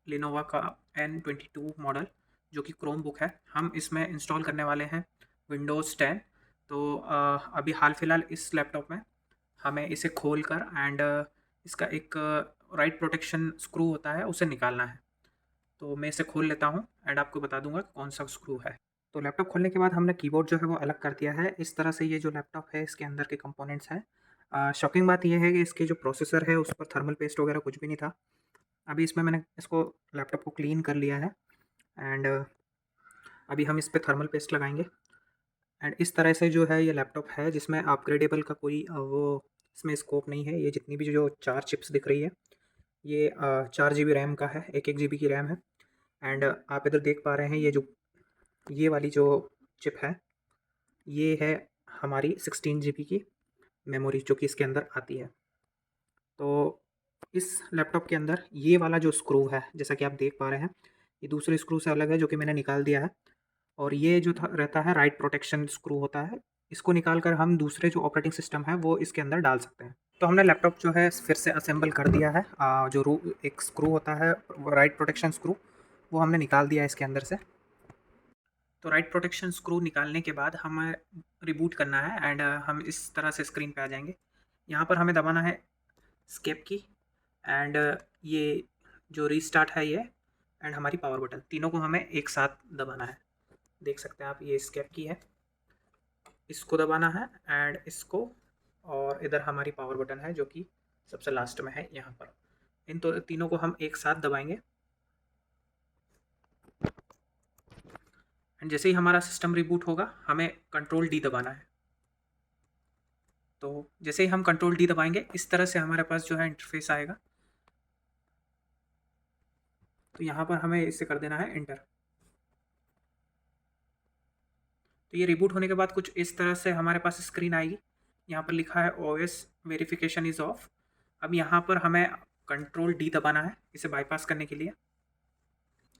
Lenovo का N22 model जो कि क्रोम बुक है। हम इसमें इंस्टॉल करने वाले हैं विंडोज़ 10। तो अभी हाल फिलहाल इस लैपटॉप में हमें इसे खोल कर एंड इसका एक राइट प्रोटेक्शन स्क्रू होता है, उसे निकालना है। तो मैं इसे खोल लेता हूँ एंड आपको बता दूंगा कौन सा स्क्रू है। तो लैपटॉप खोलने के बाद हमने कीबोर्ड जो है वो अलग कर दिया है। इस तरह से ये जो लैपटॉप है इसके अंदर के कंपोनेंट्स हैं। शॉकिंग बात यह है कि इसके जो प्रोसेसर है उस पर थर्मल पेस्ट वगैरह कुछ भी नहीं था। अभी इसमें मैंने इसको लैपटॉप को क्लीन कर लिया है एंड अभी हम इस पे थर्मल पेस्ट लगाएंगे। एंड इस तरह से जो है ये लैपटॉप है जिसमें अपग्रेडेबल का कोई वो इसमें स्कोप नहीं है। ये जितनी भी जो 4 चिप्स दिख रही है ये 4 GB रैम का है, 1-1 GB की रैम है। एंड आप इधर देख पा रहे हैं ये वाली जो चिप है ये है हमारी 16 GB की मेमोरी जो कि इसके अंदर आती है। तो इस लैपटॉप के अंदर ये वाला जो स्क्रू है जैसा कि आप देख पा रहे हैं ये दूसरे स्क्रू से अलग है जो कि मैंने निकाल दिया है। और ये जो रहता है राइट प्रोटेक्शन स्क्रू होता है, इसको निकाल कर हम दूसरे जो ऑपरेटिंग सिस्टम है वो इसके अंदर डाल सकते हैं। तो हमने लैपटॉप जो है फिर से असेंबल कर दिया है। जो एक स्क्रू होता है राइट प्रोटेक्शन स्क्रू वो हमने निकाल दिया है इसके अंदर से। तो राइट प्रोटेक्शन स्क्रू निकालने के बाद हमें रिबूट करना है एंड हम इस तरह से स्क्रीन पे आ जाएंगे। यहाँ पर हमें दबाना है स्केप की एंड ये जो रीस्टार्ट है ये एंड हमारी पावर बटन, तीनों को हमें एक साथ दबाना है। देख सकते हैं आप ये स्केप की है, इसको दबाना है एंड इसको, और इधर हमारी पावर बटन है जो कि सबसे लास्ट में है यहाँ पर। इन तो तीनों को हम एक साथ दबाएंगे एंड जैसे ही हमारा सिस्टम रिबूट होगा हमें कंट्रोल डी दबाना है। तो जैसे ही हम कंट्रोल डी दबाएंगे इस तरह से हमारे पास जो है इंटरफेस आएगा। तो यहाँ पर हमें इसे कर देना है इंटर। तो ये रिबूट होने के बाद कुछ इस तरह से हमारे पास स्क्रीन आएगी। यहाँ पर लिखा है OS वेरिफिकेशन इज़ ऑफ। अब यहाँ पर हमें कंट्रोल डी दबाना है इसे बाईपास करने के लिए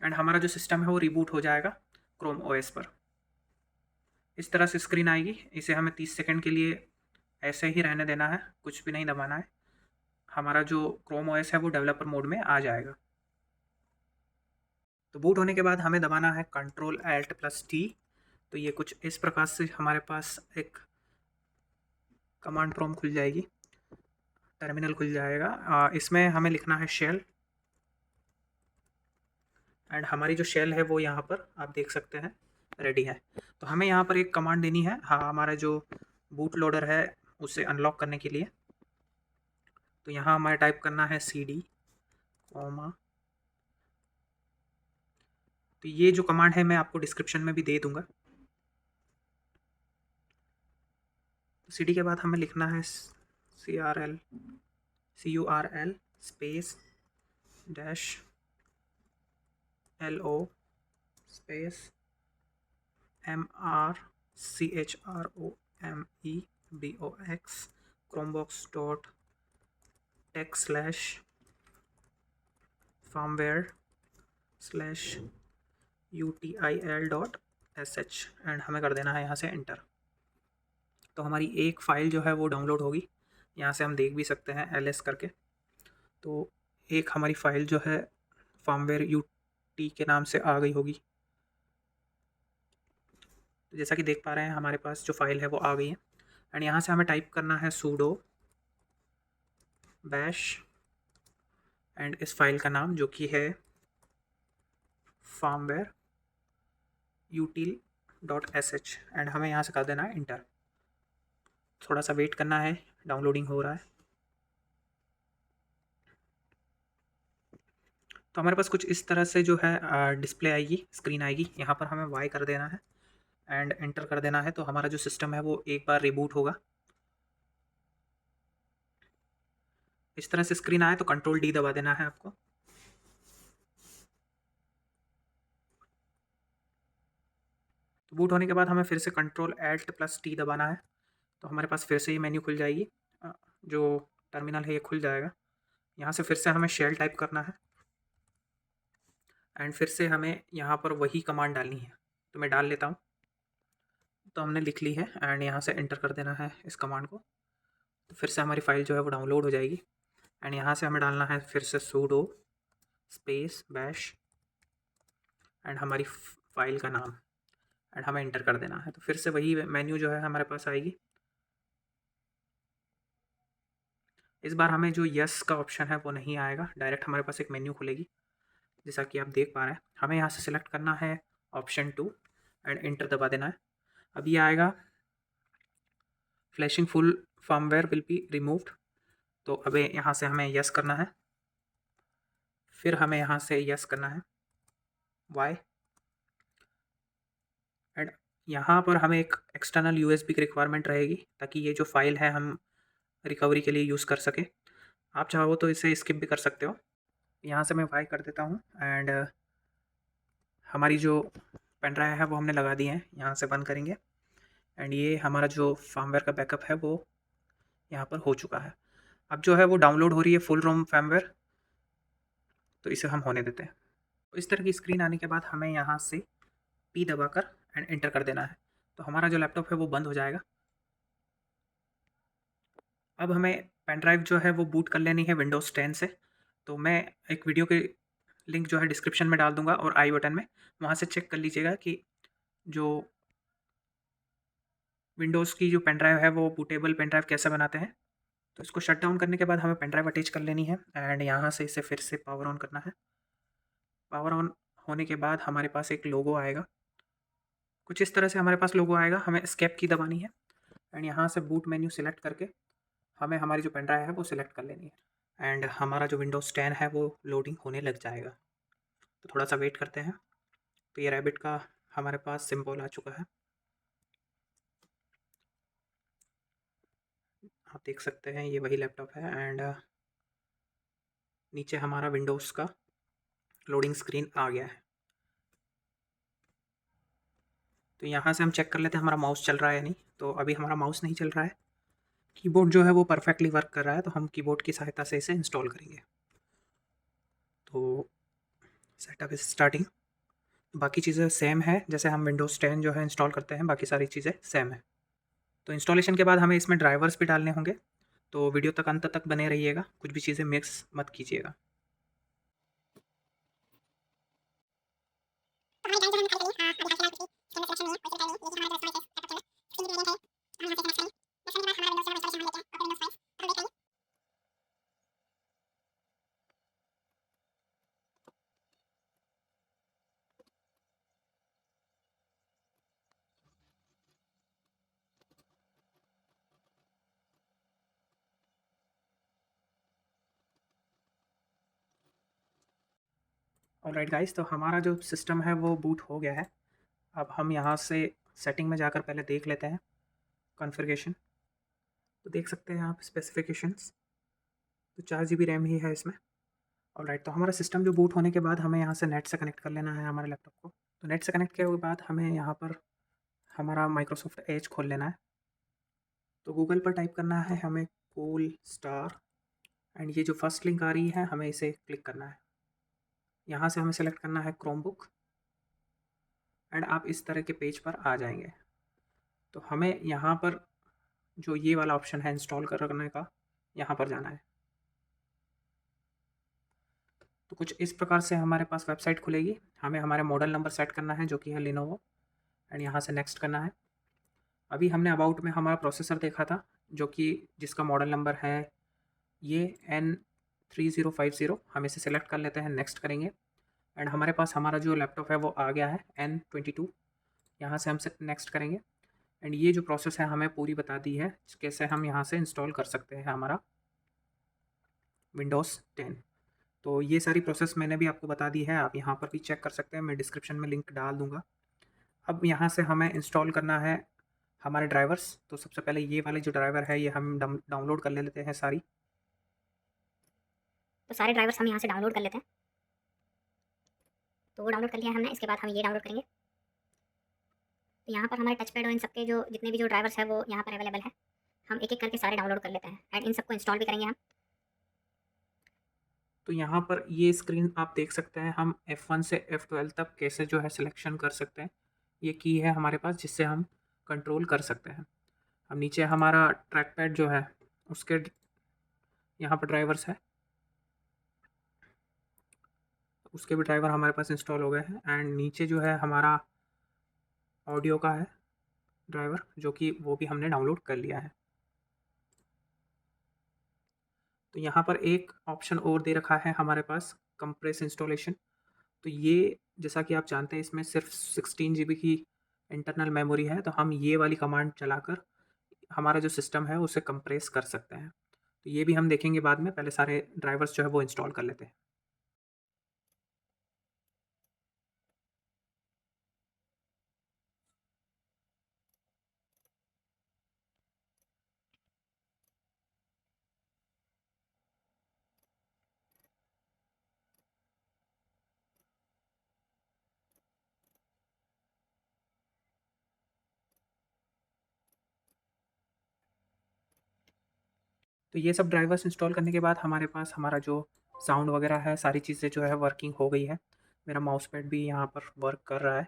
एंड हमारा जो सिस्टम है वो रिबूट हो जाएगा क्रोम OS पर। इस तरह से स्क्रीन आएगी। इसे हमें 30 सेकंड के लिए ऐसे ही रहने देना है, कुछ भी नहीं दबाना है। हमारा जो क्रोम OS है वो डेवलपर मोड में आ जाएगा। तो बूट होने के बाद हमें दबाना है कंट्रोल Alt + T। तो ये कुछ इस प्रकार से हमारे पास एक कमांड प्रॉम्प्ट खुल जाएगी, टर्मिनल खुल जाएगा। इसमें हमें लिखना है शेल एंड हमारी जो शेल है वो यहाँ पर आप देख सकते हैं रेडी है। तो हमें यहाँ पर एक कमांड देनी है हाँ हमारा जो बूट लोडर है उसे अनलॉक करने के लिए। तो यहाँ हमें टाइप करना है CD कॉमा। तो ये जो कमांड है मैं आपको डिस्क्रिप्शन में भी दे दूंगा। तो CD के बाद हमें लिखना है CURL space dash LO space MRCHROMEBOX chromebox.txt/firmware/util.sh and हमें कर देना है यहाँ से इंटर। तो हमारी एक फ़ाइल जो है वो डाउनलोड होगी, यहाँ से हम देख भी सकते हैं LS करके। तो एक हमारी फ़ाइल जो है फर्मवेयर UT के नाम से आ गई होगी। तो जैसा कि देख पा रहे हैं हमारे पास जो फ़ाइल है वो आ गई है एंड यहाँ से हमें टाइप करना है sudo bash एंड इस फाइल का नाम जो कि है firmware.util.sh एंड हमें यहाँ से कर देना है इंटर। थोड़ा सा वेट करना है, डाउनलोडिंग हो रहा है। तो हमारे पास कुछ इस तरह से जो है डिस्प्ले आएगी, स्क्रीन आएगी। यहाँ पर हमें Y कर देना है एंड एंटर कर देना है। तो हमारा जो सिस्टम है वो एक बार रिबूट होगा। इस तरह से स्क्रीन आए तो कंट्रोल D दबा देना है आपको। तो बूट होने के बाद हमें फिर से कंट्रोल Alt + T दबाना है। तो हमारे पास फिर से ये मेन्यू खुल जाएगी, जो टर्मिनल है ये खुल जाएगा। यहाँ से फिर से हमें शेल टाइप करना है एंड फिर से हमें यहाँ पर वही कमांड डालनी है। तो मैं डाल लेता हूँ। तो हमने लिख ली है एंड यहाँ से एंटर कर देना है इस कमांड को। तो फिर से हमारी फ़ाइल जो है वो डाउनलोड हो जाएगी एंड यहाँ से हमें डालना है फिर से sudo स्पेस बैश एंड हमारी फाइल का नाम एंड हमें इंटर कर देना है। तो फिर से वही मेन्यू जो है हमारे पास आएगी। इस बार हमें जो यस का ऑप्शन है वो नहीं आएगा, डायरेक्ट हमारे पास एक मेन्यू खुलेगी जैसा कि आप देख पा रहे हैं। हमें यहाँ से सिलेक्ट करना है ऑप्शन 2 एंड इंटर दबा देना है। अब ये आएगा flashing full firmware will be removed. तो अब यहाँ से हमें यस करना है, फिर हमें यहाँ से यस करना है वाई एंड यहाँ पर हमें एक एक्सटर्नल यूएसबी की रिक्वायरमेंट रहेगी ताकि ये जो फाइल है हम रिकवरी के लिए यूज़ कर सके। आप चाहो तो इसे स्किप भी कर सकते हो। यहाँ से मैं वाई कर देता हूँ एंड हमारी जो पेन ड्राइव है वो हमने लगा दी है, यहाँ से बंद करेंगे एंड ये हमारा जो फर्मवेयर का बैकअप है वो यहाँ पर हो चुका है। अब जो है वो डाउनलोड हो रही है फुल रोम फर्मवेयर, तो इसे हम होने देते हैं। तो इस तरह की स्क्रीन आने के बाद हमें यहाँ से पी दबाकर एंड एंटर कर देना है, तो हमारा जो लैपटॉप है वो बंद हो जाएगा। अब हमें पेन ड्राइव जो है वो बूट कर लेनी है विंडोज़ 10 से। तो मैं एक वीडियो के लिंक जो है डिस्क्रिप्शन में डाल दूंगा और आई बटन में, वहाँ से चेक कर लीजिएगा कि जो विंडोज़ की जो पेन ड्राइव है वो बूटेबल पेन ड्राइव कैसे बनाते हैं। तो इसको शट डाउन करने के बाद हमें पेन ड्राइव अटैच कर लेनी है एंड यहाँ से इसे फिर से पावर ऑन करना है। पावर ऑन होने के बाद हमारे पास एक लोगो आएगा, कुछ इस तरह से हमारे पास लोगो आएगा। हमें एस्केप की दबानी है एंड यहाँ से बूट मेन्यू सेलेक्ट करके हमें हमारी जो पेन ड्राइव है वो सिलेक्ट कर लेनी है एंड हमारा जो विंडोज़ 10 है वो लोडिंग होने लग जाएगा। तो थोड़ा सा वेट करते हैं। तो ये रैबिट का हमारे पास सिंबल आ चुका है, आप देख सकते हैं ये वही लैपटॉप है एंड नीचे हमारा विंडोज़ का लोडिंग स्क्रीन आ गया है। तो यहाँ से हम चेक कर लेते हैं हमारा माउस चल रहा है या नहीं। तो अभी हमारा माउस नहीं चल रहा है, कीबोर्ड जो है वो परफेक्टली वर्क कर रहा है, तो हम कीबोर्ड की सहायता से इसे इंस्टॉल करेंगे। तो सेटअप इज स्टार्टिंग। बाकी चीज़ें सेम है, जैसे हम विंडोज़ 10 जो है इंस्टॉल करते हैं बाकी सारी चीज़ें सेम है। तो इंस्टॉलेशन के बाद हमें इसमें ड्राइवर्स भी डालने होंगे, तो वीडियो तक अंत तक बने रहिएगा, कुछ भी चीज़ें मिक्स मत कीजिएगा। ऑलराइट गाइस, तो हमारा जो सिस्टम है वो बूट हो गया है। अब हम यहाँ से सेटिंग में जाकर पहले देख लेते हैं कॉन्फ़िगरेशन। तो देख सकते हैं आप स्पेसिफिकेशंस, तो 4 GB रैम ही है इसमें। ऑलराइट, तो हमारा सिस्टम जो बूट होने के बाद हमें यहाँ से नेट से कनेक्ट कर लेना है हमारे लैपटॉप को। तो नेट से कनेक्ट किए के बाद हमें यहाँ पर हमारा माइक्रोसॉफ्ट एज खोल लेना है। तो गूगल पर टाइप करना है हमें कूल स्टार एंड ये जो फर्स्ट लिंक आ रही है हमें इसे क्लिक करना है। यहाँ से हमें सेलेक्ट करना है क्रोमबुक एंड आप इस तरह के पेज पर आ जाएंगे। तो हमें यहाँ पर जो ये वाला ऑप्शन है इंस्टॉल करने का, यहाँ पर जाना है। तो कुछ इस प्रकार से हमारे पास वेबसाइट खुलेगी। हमें हमारे मॉडल नंबर सेट करना है जो कि है लिनोवो एंड यहाँ से नेक्स्ट करना है। अभी हमने अबाउट में हमारा प्रोसेसर देखा था जो कि जिसका मॉडल नंबर है ये N3050। हम इसे सेलेक्ट कर लेते हैं, नेक्स्ट करेंगे एंड हमारे पास हमारा जो लैपटॉप है वो आ गया है N22। यहाँ से हम नेक्स्ट करेंगे एंड ये जो प्रोसेस है हमें पूरी बता दी है कैसे हम यहाँ से इंस्टॉल कर सकते हैं हमारा विंडोज़ 10। तो ये सारी प्रोसेस मैंने भी आपको बता दी है, आप यहाँ पर भी चेक कर सकते हैं, मैं डिस्क्रिप्शन में लिंक डाल दूँगा। अब यहाँ से हमें इंस्टॉल करना है हमारे ड्राइवर्स। तो सबसे पहले ये वाले जो ड्राइवर है ये हम डाउनलोड कर लेते हैं सारी। तो सारे ड्राइवर्स हम यहाँ से डाउनलोड कर लेते हैं। तो वो डाउनलोड कर लिया है हमने, इसके बाद हम ये डाउनलोड करेंगे। तो यहाँ पर हमारे टच पैड और इन सबके जो जितने भी जो ड्राइवर्स है वो यहाँ पर अवेलेबल है। हम एक एक करके सारे डाउनलोड कर लेते हैं एंड इन सबको इंस्टॉल भी करेंगे हम। तो यहाँ पर ये स्क्रीन आप देख सकते हैं, हम F1 से F12 तक कैसे जो है सिलेक्शन कर सकते हैं। ये की है हमारे पास जिससे हम कंट्रोल कर सकते हैं। अब नीचे हमारा ट्रैक पैड जो है उसके यहाँ पर ड्राइवर्स है। उसके भी ड्राइवर हमारे पास इंस्टॉल हो गए हैं। एंड नीचे जो है हमारा ऑडियो का है ड्राइवर, जो कि वो भी हमने डाउनलोड कर लिया है। तो यहाँ पर एक ऑप्शन और दे रखा है हमारे पास, कंप्रेस इंस्टॉलेशन। तो ये जैसा कि आप जानते हैं इसमें सिर्फ 16 GB की इंटरनल मेमोरी है, तो हम ये वाली कमांड चलाकर हमारा जो सिस्टम है उसे कंप्रेस कर सकते हैं। तो ये भी हम देखेंगे बाद में, पहले सारे ड्राइवर्स जो है वो इंस्टॉल कर लेते हैं। तो ये सब ड्राइवर्स इंस्टॉल करने के बाद हमारे पास हमारा जो साउंड वगैरह है, सारी चीज़ें जो है वर्किंग हो गई है। मेरा माउस पैड भी यहाँ पर वर्क कर रहा है।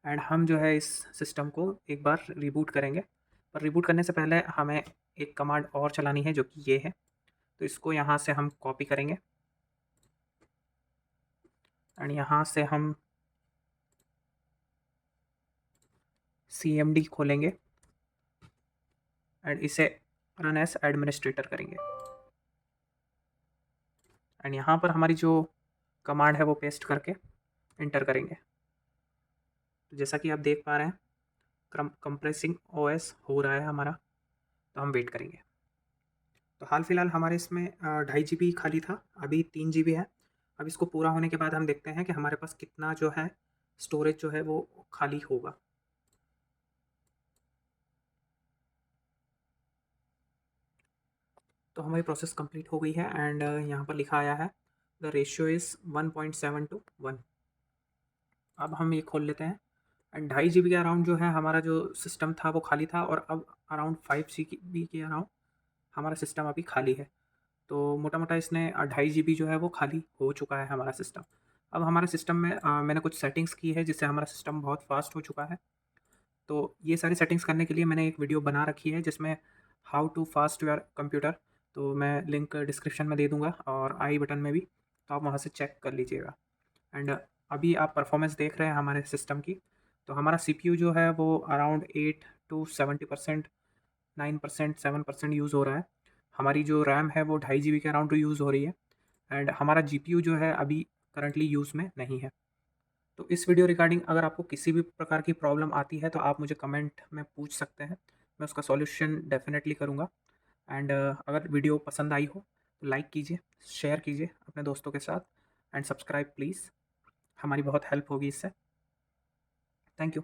एंड हम जो है इस सिस्टम को एक बार रिबूट करेंगे, पर रिबूट करने से पहले हमें एक कमांड और चलानी है, जो कि ये है। तो इसको यहाँ से हम कॉपी करेंगे एंड यहाँ से हम CMD खोलेंगे एंड इसे रन एज एडमिनिस्ट्रेटर करेंगे। एंड यहाँ पर हमारी जो कमांड है वो पेस्ट करके इंटर करेंगे। तो जैसा कि आप देख पा रहे हैं कंप्रेसिंग OS हो रहा है हमारा, तो हम वेट करेंगे। तो हाल फिलहाल हमारे इसमें 2.5 GB खाली था, अभी 3 GB है। अब इसको पूरा होने के बाद हम देखते हैं कि हमारे पास कितना जो है स्टोरेज जो है वो खाली होगा। तो हमारी प्रोसेस कंप्लीट हो गई है एंड यहाँ पर लिखा आया है द रेशियो इज़ 1.7 to 1। अब हम ये खोल लेते हैं एंड 2.5 GB के अराउंड जो है हमारा जो सिस्टम था वो खाली था, और अब अराउंड 5 GB के अराउंड हमारा सिस्टम अभी खाली है। तो मोटा मोटा इसने 2.5 GB जो है वो खाली हो चुका है हमारा सिस्टम। अब हमारे सिस्टम में मैंने कुछ सेटिंग्स की है जिससे हमारा सिस्टम बहुत फास्ट हो चुका है। तो ये सारी सेटिंग्स करने के लिए मैंने एक वीडियो बना रखी है जिसमें how to fast your computer, तो मैं लिंक डिस्क्रिप्शन में दे दूँगा और आई बटन में भी, तो आप वहाँ से चेक कर लीजिएगा। एंड अभी आप परफॉर्मेंस देख रहे हैं हमारे सिस्टम की। तो हमारा CPU जो है वो अराउंड 8 to 70%, 9%, 7% यूज़ हो रहा है। हमारी जो रैम है वो 2.5 GB के अराउंड यूज़ हो रही है। एंड हमारा GPU जो है अभी करंटली यूज़ में नहीं है। तो इस वीडियो रिगार्डिंग अगर आपको किसी भी प्रकार की प्रॉब्लम आती है तो आप मुझे कमेंट में पूछ सकते हैं, मैं उसका सॉल्यूशन डेफिनेटली करूँगा। एंड अगर वीडियो पसंद आई हो तो लाइक कीजिए, शेयर कीजिए अपने दोस्तों के साथ एंड सब्सक्राइब प्लीज़, हमारी बहुत हेल्प होगी इससे। Thank you.